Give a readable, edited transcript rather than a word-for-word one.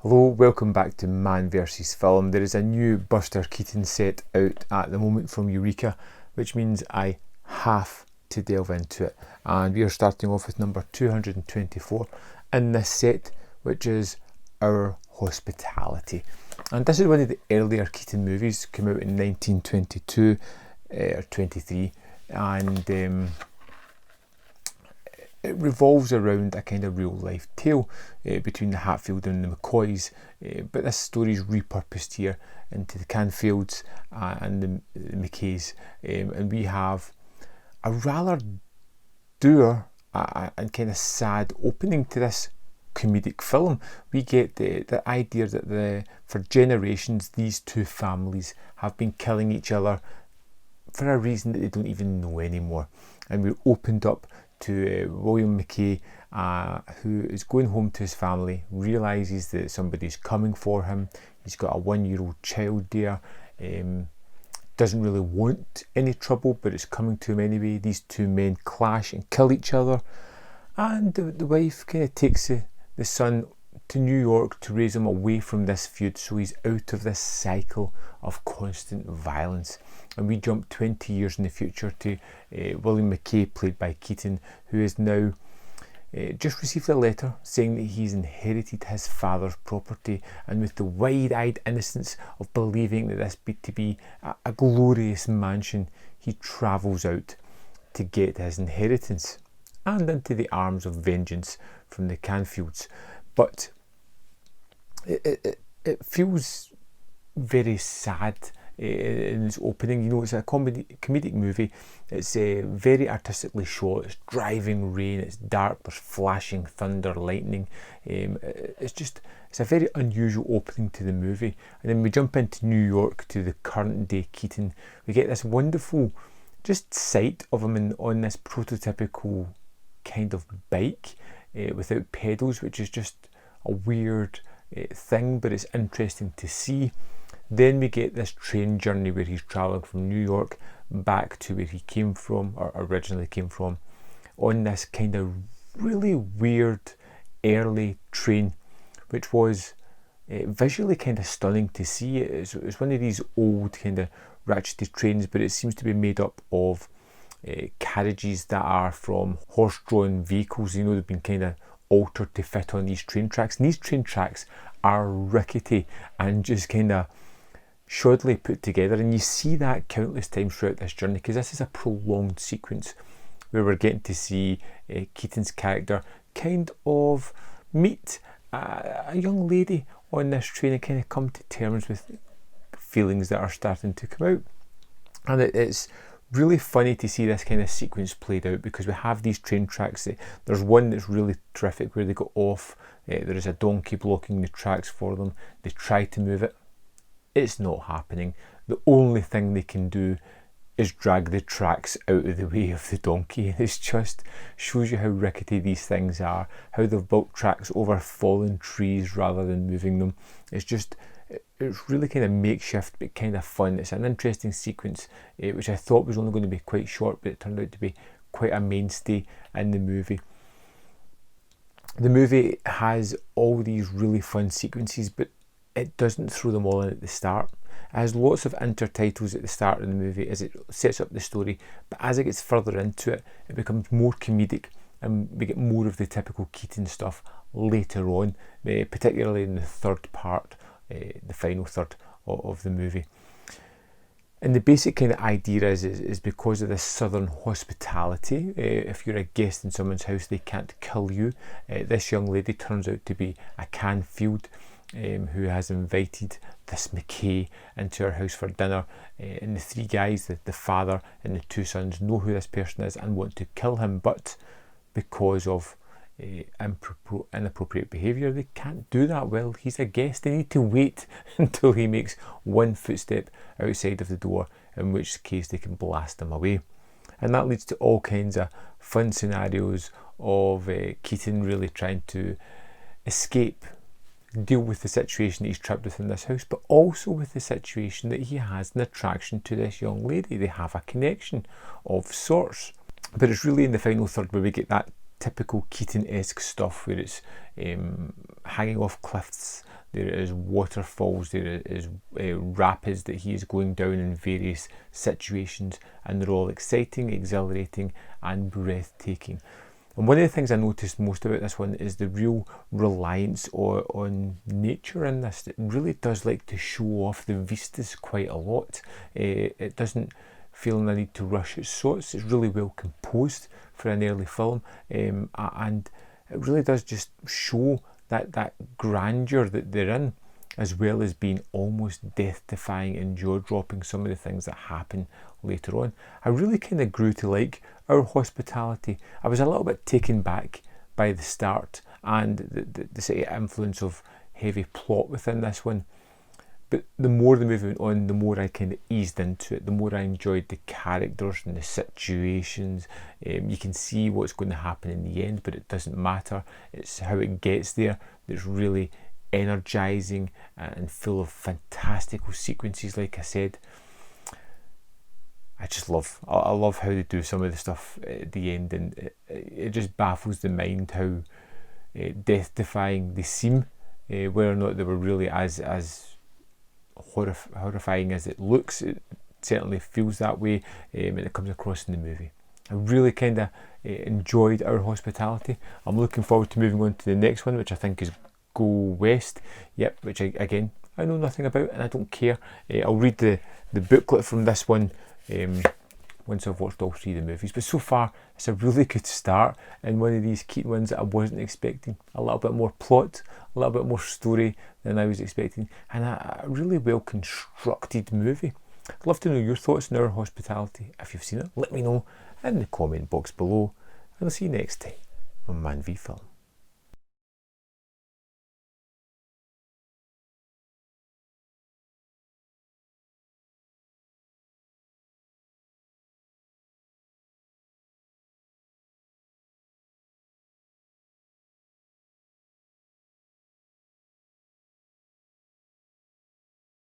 Hello, welcome back to Man vs Film. There is a new Buster Keaton set out at the moment from Eureka, which means I have to delve into it. And we are starting off with number 224 in this set, which is Our Hospitality. And this is one of the earlier Keaton movies, came out in 1922 or 23, and it revolves around a kind of real life tale between the Hatfield and the McCoys, but this story is repurposed here into the Canfields and the McKays, and we have a rather dour and kind of sad opening to this comedic film. We get the idea that for generations these two families have been killing each other for a reason that they don't even know anymore, and we're opened up to William McKay, who is going home to his family, realises that somebody's coming for him. He's got a 1-year-old child there, doesn't really want any trouble, but it's coming to him anyway. These two men clash and kill each other, and the wife kind of takes the son to New York to raise him away from this feud, so he's out of this cycle of constant violence. And we jump 20 years in the future to William McKay, played by Keaton, who has now just received a letter saying that he's inherited his father's property, and with the wide-eyed innocence of believing that this to be a glorious mansion, he travels out to get his inheritance and into the arms of vengeance from the Canfields. But it feels very sad in its opening. You know, it's a comedic movie. It's very artistically shot. It's driving rain. It's dark. There's flashing thunder, lightning. It's a very unusual opening to the movie. And then we jump into New York to the current day Keaton. We get this wonderful just sight of him on this prototypical kind of bike without pedals, which is just a weird thing, but it's interesting to see. Then we get this train journey where he's travelling from New York back to where he came from, or originally came from, on this kind of really weird early train, which was visually kind of stunning to see. It's one of these old kind of ratcheted trains, but it seems to be made up of carriages that are from horse-drawn vehicles. You know, they've been kind of altered to fit on these train tracks, and these train tracks are rickety and just kind of shoddily put together, and you see that countless times throughout this journey, because this is a prolonged sequence where we're getting to see Keaton's character kind of meet a young lady on this train and kind of come to terms with feelings that are starting to come out. And it's really funny to see this kind of sequence played out, because we have these train tracks. There's one that's really terrific where they go off. There is a donkey blocking the tracks for them. They try to move it. It's not happening. The only thing they can do is drag the tracks out of the way of the donkey. It just shows you how rickety these things are, how they've built tracks over fallen trees rather than moving them. It's really kind of makeshift, but kind of fun. It's an interesting sequence, which I thought was only going to be quite short, but it turned out to be quite a mainstay in the movie. The movie has all these really fun sequences, but it doesn't throw them all in at the start. It has lots of intertitles at the start of the movie as it sets up the story, but as it gets further into it, it becomes more comedic, and we get more of the typical Keaton stuff later on, particularly in the third part, the final third of the movie. And the basic kind of idea is because of this southern hospitality, if you're a guest in someone's house, they can't kill you. This young lady turns out to be a Canfield who has invited this McKay into her house for dinner, and the three guys, the father and the two sons, know who this person is and want to kill him, but because of inappropriate behaviour, they can't do that. Well, he's a guest. They need to wait until he makes one footstep outside of the door, in which case they can blast him away. And that leads to all kinds of fun scenarios of Keaton really trying to escape, deal with the situation that he's trapped within this house, but also with the situation that he has an attraction to this young lady. They have a connection of sorts. But it's really in the final third where we get that typical Keaton-esque stuff, where it's hanging off cliffs, there is waterfalls, there is rapids that he is going down in various situations, and they're all exciting, exhilarating, and breathtaking. And one of the things I noticed most about this one is the real reliance on nature in this. It really does like to show off the vistas quite a lot. It doesn't feel the need to rush its thoughts. It's really well composed for an early film, and it really does just show that grandeur that they're in, as well as being almost death-defying and jaw-dropping some of the things that happen later on. I really kind of grew to like Our Hospitality. I was a little bit taken back by the start and the sort of influence of heavy plot within this one. But the more the movie went on, the more I kind of eased into it, the more I enjoyed the characters and the situations. You can see what's going to happen in the end, but it doesn't matter. It's how it gets there that's really energizing and full of fantastical sequences. Like I said, I love how they do some of the stuff at the end, and it just baffles the mind how death-defying they seem, whether or not they were really as horrifying as it looks. It certainly feels that way, and it comes across in the movie. I really kind of enjoyed Our Hospitality. I'm looking forward to moving on to the next one, which I think is Go West. Yep, which again I know nothing about, and I don't care. I'll read the booklet from this one once I've watched all three of the movies. But so far, it's a really good start, and one of these Keaton ones that I wasn't expecting. A little bit more plot, a little bit more story than I was expecting, and a really well constructed movie. I'd love to know your thoughts on Our Hospitality. If you've seen it, let me know in the comment box below, and I'll see you next time on Man v Film.